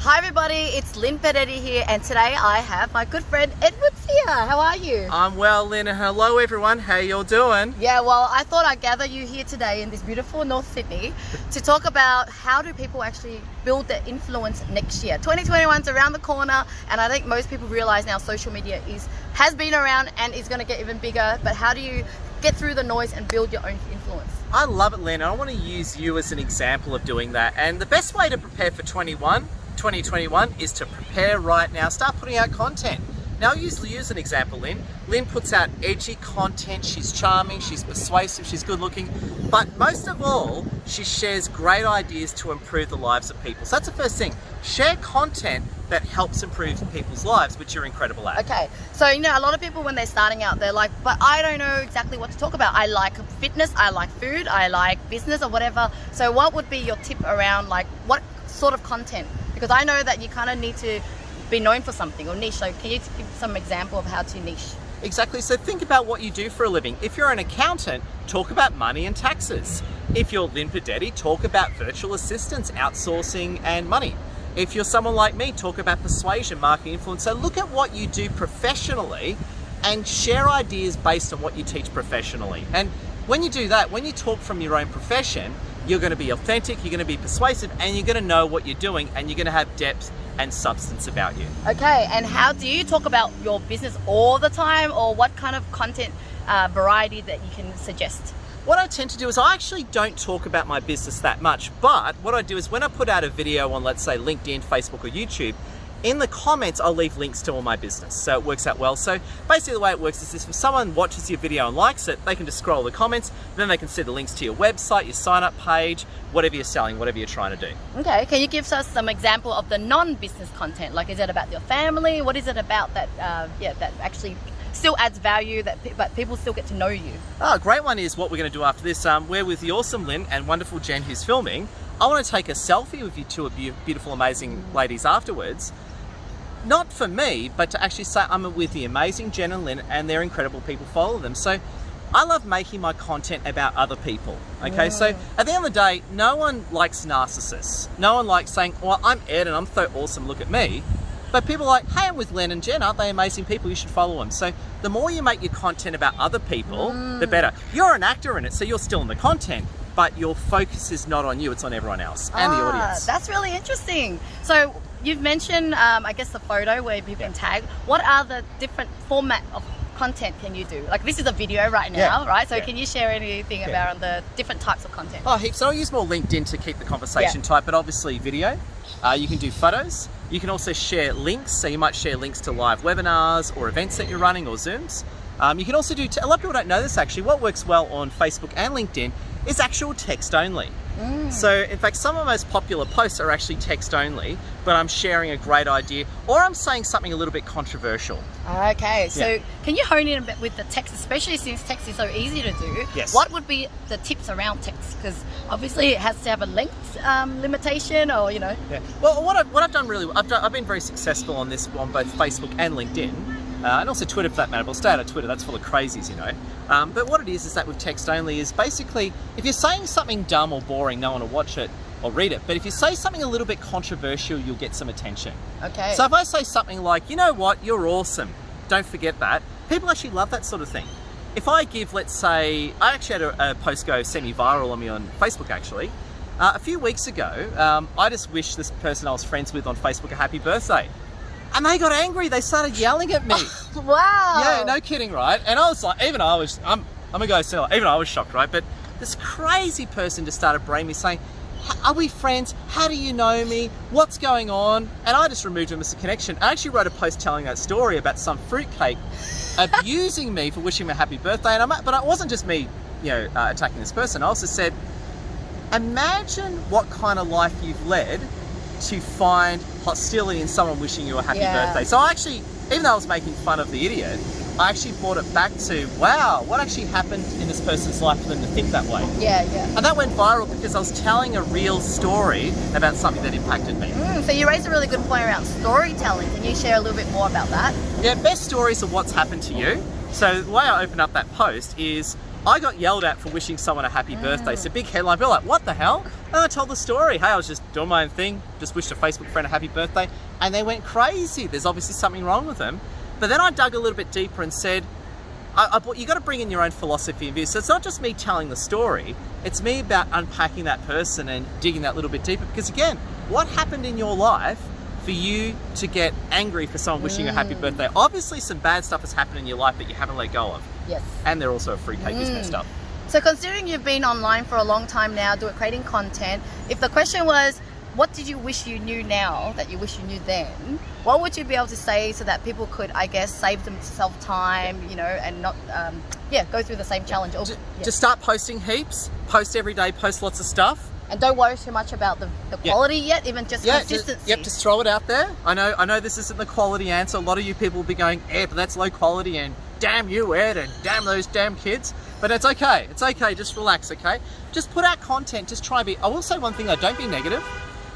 Hi everybody, it's Linh Podetti here, and today I have my good friend Edward's here. How are you? I'm well, Lynn, and hello everyone. How y'all doing? Yeah, well, I thought I'd gather you here today in this beautiful North Sydney to talk about how do people actually build their influence next year. 2021's around the corner, and I think most people realize now social media has been around and is going to get even bigger, but how do you get through the noise and build your own influence? I love it, Lynn. I want to use you as an example of doing that, and the best way to prepare for 2021 is to prepare right now. Start putting out content. Now I'll use an example, Lynn. Lynn puts out edgy content. She's charming, she's persuasive, she's good looking, but most of all, she shares great ideas to improve the lives of people. So that's the first thing. Share content that helps improve people's lives, which you're incredible at. Okay, so a lot of people when they're starting out, they're like, but I don't know exactly what to talk about. I like fitness, I like food, I like business or whatever. So what would be your tip around like what sort of content? Because I know that you kind of need to be known for something or niche. So can you give some example of how to niche? Exactly. So think about what you do for a living. If you're an accountant, talk about money and taxes. If you're Linh Podetti, talk about virtual assistants, outsourcing and money. If you're someone like me, talk about persuasion, marketing influence. So look at what you do professionally and share ideas based on what you teach professionally. And when you do that, when you talk from your own profession, you're going to be authentic, you're going to be persuasive, and you're going to know what you're doing, and you're going to have depth and substance about you. Okay, and how do you talk about your business all the time, or what kind of content variety that you can suggest? What I tend to do is I actually don't talk about my business that much, but what I do is when I put out a video on, let's say, LinkedIn, Facebook, or YouTube, in the comments, I'll leave links to all my business. So it works out well. So basically the way it works is this: if someone watches your video and likes it, they can just scroll the comments, then they can see the links to your website, your sign up page, whatever you're selling, whatever you're trying to do. Okay, can you give us some example of the non-business content? Like, is it about your family? What is it about that, that actually still adds value, but people still get to know you? Oh, a great one is what we're going to do after this. We're with the awesome Lynn and wonderful Jen who's filming. I want to take a selfie with you two beautiful, amazing ladies afterwards. Not for me, but to actually say I'm with the amazing Jen and Lynn and they're incredible people, follow them. So I love making my content about other people, okay? So at the end of the day, no one likes narcissists. No one likes saying, well, I'm Ed and I'm so awesome, look at me. But people are like, hey, I'm with Lynn and Jen, aren't they amazing people? You should follow them. So the more you make your content about other people, the better. You're an actor in it, so you're still in the content, but your focus is not on you, it's on everyone else and the audience. That's really interesting. So you've mentioned, I guess, the photo where people can tag. What are the different format of content can you do? Like, this is a video right now, right? So can you share anything about the different types of content? Oh, heaps. So I'll use more LinkedIn to keep the conversation tight, but obviously video. You can do photos. You can also share links. So you might share links to live webinars or events that you're running or Zooms. You can also do, a lot of people don't know this actually, what works well on Facebook and LinkedIn is actual text only. So in fact, some of the most popular posts are actually text only, but I'm sharing a great idea or I'm saying something a little bit controversial. Okay, so can you hone in a bit with the text, especially since text is so easy to do? Yes. What would be the tips around text? Because obviously it has to have a length limitation, or Yeah. Well, what I've done really, I've been very successful on this on both Facebook and LinkedIn. And also Twitter for that matter, but I'll stay out of Twitter, that's full of crazies, you know. But what it is that with text only is basically, if you're saying something dumb or boring, no one will watch it or read it. But if you say something a little bit controversial, you'll get some attention. Okay. So if I say something like, you know what, you're awesome, don't forget that, people actually love that sort of thing. If I give, let's say, I actually had a post go semi-viral on me on Facebook actually. A few weeks ago, I just wished this person I was friends with on Facebook a happy birthday. And they got angry, they started yelling at me. Wow. Yeah, no kidding, right? And I was like, I'm a guy, so even I was shocked, right? But this crazy person just started berating me saying, are we friends? How do you know me? What's going on? And I just removed him as a connection. I actually wrote a post telling that story about some fruitcake abusing me for wishing me a happy birthday. But it wasn't just me, attacking this person. I also said, imagine what kind of life you've led to find hostility in someone wishing you a happy birthday. So I actually, even though I was making fun of the idiot, I actually brought it back to, wow, what actually happened in this person's life for them to think that way? Yeah. And that went viral because I was telling a real story about something that impacted me. So you raised a really good point around storytelling. Can you share a little bit more about that? Yeah, best stories of what's happened to you. So the way I open up that post is, I got yelled at for wishing someone a happy birthday. So big headline, people were like, what the hell? And I told the story. Hey, I was just doing my own thing, just wished a Facebook friend a happy birthday, and they went crazy. There's obviously something wrong with them. But then I dug a little bit deeper and said, you got to bring in your own philosophy and views. So it's not just me telling the story, it's me about unpacking that person and digging that little bit deeper. Because again, what happened in your life for you to get angry for someone wishing you a happy birthday? Obviously some bad stuff has happened in your life that you haven't let go of. Yes. And they're also a free cake who's messed up. So considering you've been online for a long time now, creating content, if the question was, what did you wish you knew now that you wish you knew then? What would you be able to say so that people could, I guess, save themselves time, you know, and not, go through the same challenge? Just start posting heaps, post every day, post lots of stuff. And don't worry too much about the quality yet, even just consistency. Just throw it out there. I know this isn't the quality answer. A lot of you people will be going, Ed, that's low quality, and damn you, Ed, and damn those damn kids. But it's okay. It's okay. Just relax, okay? Just put out content. Just try and be... I will say one thing, though. Don't be negative.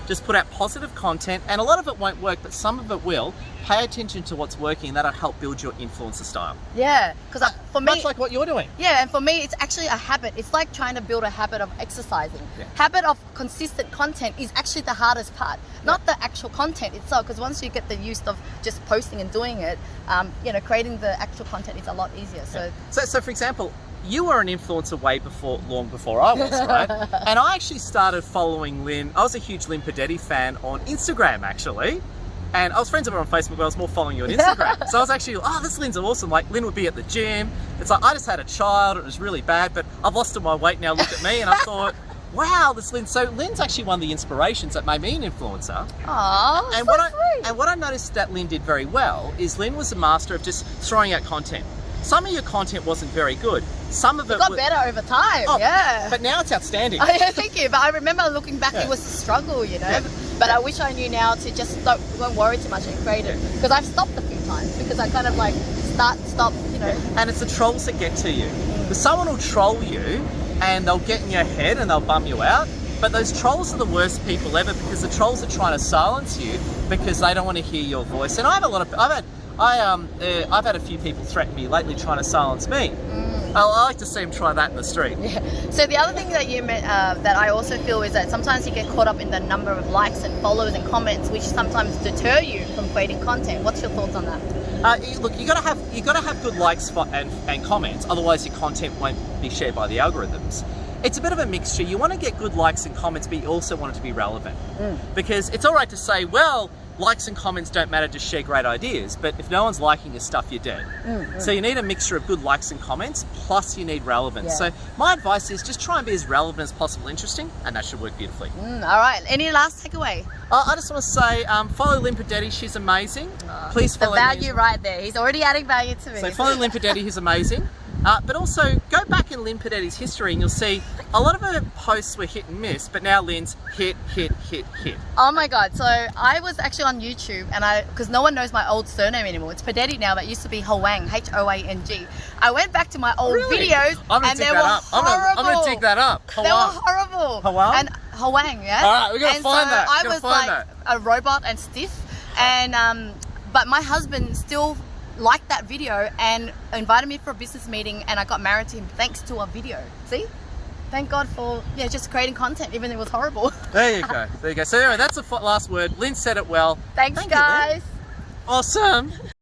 Just put out positive content, and a lot of it won't work, but some of it will. Pay attention to what's working, and that'll help build your influencer style. Yeah, because for me... Much like what you're doing. Yeah, and for me, it's actually a habit. It's like trying to build a habit of exercising. Yeah. Habit of consistent content is actually the hardest part, not the actual content itself, because once you get the use of just posting and doing it, creating the actual content is a lot easier. So for example, you were an influencer long before I was, right? And I actually started following Lynn. I was a huge Linh Podetti fan on Instagram, actually. And I was friends with her on Facebook, but I was more following you on Instagram. So I was actually, this Lynn's awesome. Like, Lynn would be at the gym. It's like, I just had a child. It was really bad, but I've lost all my weight now. Look at me. And I thought, wow, this Lynn. So Lynn's actually one of the inspirations that made me an influencer. Aww, and what I noticed that Lynn did very well is Lynn was a master of just throwing out content. Some of your content wasn't very good. Some of it got better over time, yeah. But now it's outstanding. Oh, yeah, thank you. But I remember looking back, it was a struggle, you know. Yeah. But I wish I knew now to just don't worry too much and create it. Because I've stopped a few times because I kind of like stop, you know. And it's the trolls that get to you. Because someone will troll you and they'll get in your head and they'll bum you out. But those trolls are the worst people ever, because the trolls are trying to silence you because they don't want to hear your voice. And I've had a few people threaten me lately trying to silence me. I like to see them try that in the street. Yeah. So the other thing that you that I also feel is that sometimes you get caught up in the number of likes and follows and comments, which sometimes deter you from creating content. What's your thoughts on that? Look, you gotta have good likes and comments, otherwise your content won't be shared by the algorithms. It's a bit of a mixture. You want to get good likes and comments, but you also want it to be relevant. Because it's all right to say, well, likes and comments don't matter, just share great ideas, but if no one's liking your stuff, you're dead. So you need a mixture of good likes and comments, plus you need relevance. So my advice is just try and be as relevant as possible, interesting, and that should work beautifully. All right, any last takeaway? I just want to say, follow Linh Podetti, she's amazing. Please follow the value right there. He's already adding value to me. So follow Linh Podetti, who's amazing. But also, go back in Linh Podetti's history and you'll see a lot of her posts were hit and miss, but now Lynn's hit. Oh my God. So I was actually on YouTube, and because no one knows my old surname anymore. It's Podetti now, but it used to be Hoang, Hoang. I went back to my old videos and they were horrible. I'm going to dig that up. They were horrible. Hoang? And Hoang, yeah? All right, we're going to find that. I was like a robot and stiff, and but my husband still liked that video and invited me for a business meeting, and I got married to him thanks to a video. See? Thank God for just creating content, even if it was horrible. There you go. So anyway, that's the last word. Lynn said it well. Thanks, guys. Awesome.